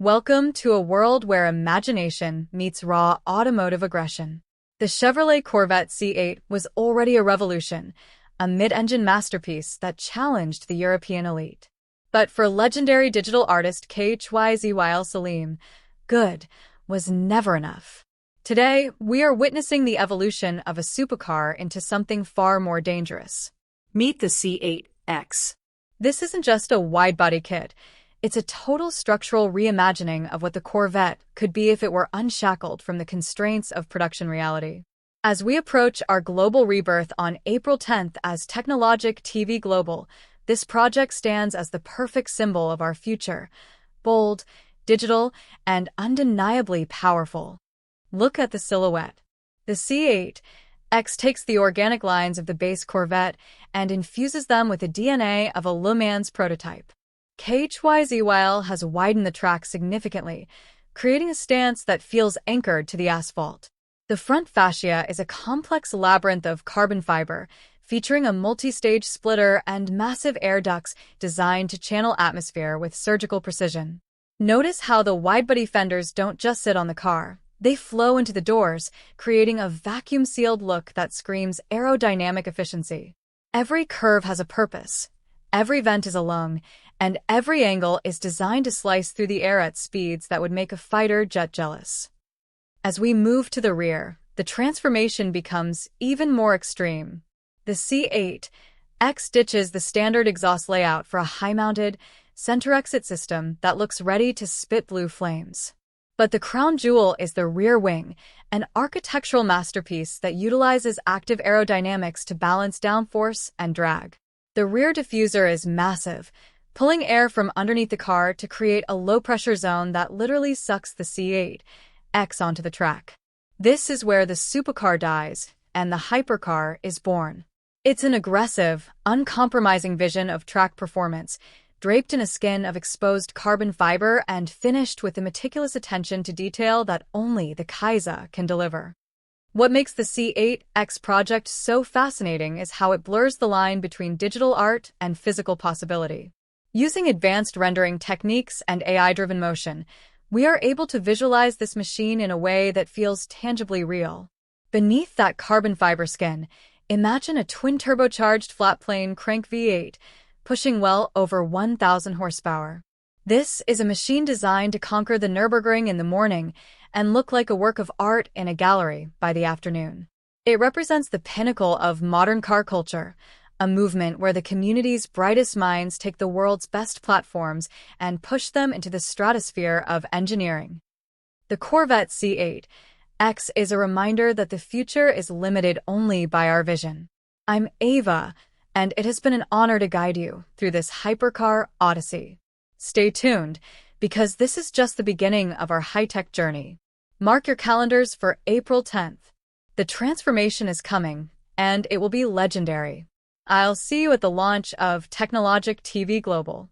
Welcome to a world where imagination meets raw automotive aggression. The Chevrolet Corvette C8 was already a revolution, a mid-engine masterpiece that challenged the European elite. But for legendary digital artist Khyzyl Saleem, good was never enough. Today, we are witnessing the evolution of a supercar into something far more dangerous. Meet the C8-X. This isn't just a widebody kit. It's a total structural reimagining of what the Corvette could be if it were unshackled from the constraints of production reality. As we approach our global rebirth on April 10th as Technologic TV Global, this project stands as the perfect symbol of our future: bold, digital, and undeniably powerful. Look at the silhouette. The C8-X takes the organic lines of the base Corvette and infuses them with the DNA of a Le Mans prototype. Khyzyl has widened the track significantly, creating a stance that feels anchored to the asphalt. The front fascia is a complex labyrinth of carbon fiber, featuring a multi-stage splitter and massive air ducts designed to channel atmosphere with surgical precision. Notice how the widebody fenders don't just sit on the car. They flow into the doors, creating a vacuum-sealed look that screams aerodynamic efficiency. Every curve has a purpose. Every vent is a lung, and every angle is designed to slice through the air at speeds that would make a fighter jet jealous. As we move to the rear, the transformation becomes even more extreme. The C8-X ditches the standard exhaust layout for a high-mounted, center-exit system that looks ready to spit blue flames. But the crown jewel is the rear wing, an architectural masterpiece that utilizes active aerodynamics to balance downforce and drag. The rear diffuser is massive, pulling air from underneath the car to create a low-pressure zone that literally sucks the C8-X onto the track. This is where the supercar dies and the hypercar is born. It's an aggressive, uncompromising vision of track performance, draped in a skin of exposed carbon fiber and finished with the meticulous attention to detail that only the Kyza can deliver. What makes the C8-X project so fascinating is how it blurs the line between digital art and physical possibility. Using advanced rendering techniques and AI-driven motion, we are able to visualize this machine in a way that feels tangibly real. Beneath that carbon fiber skin, imagine a twin-turbocharged flat-plane crank V8, pushing well over 1,000 horsepower. This is a machine designed to conquer the Nürburgring in the morning and look like a work of art in a gallery by the afternoon. It represents the pinnacle of modern car culture, a movement where the community's brightest minds take the world's best platforms and push them into the stratosphere of engineering. The Corvette C8-X is a reminder that the future is limited only by our vision. I'm Ava, and it has been an honor to guide you through this hypercar odyssey. Stay tuned, because this is just the beginning of our high-tech journey. Mark your calendars for April 10th. The transformation is coming, and it will be legendary. I'll see you at the launch of Technologic TV Global.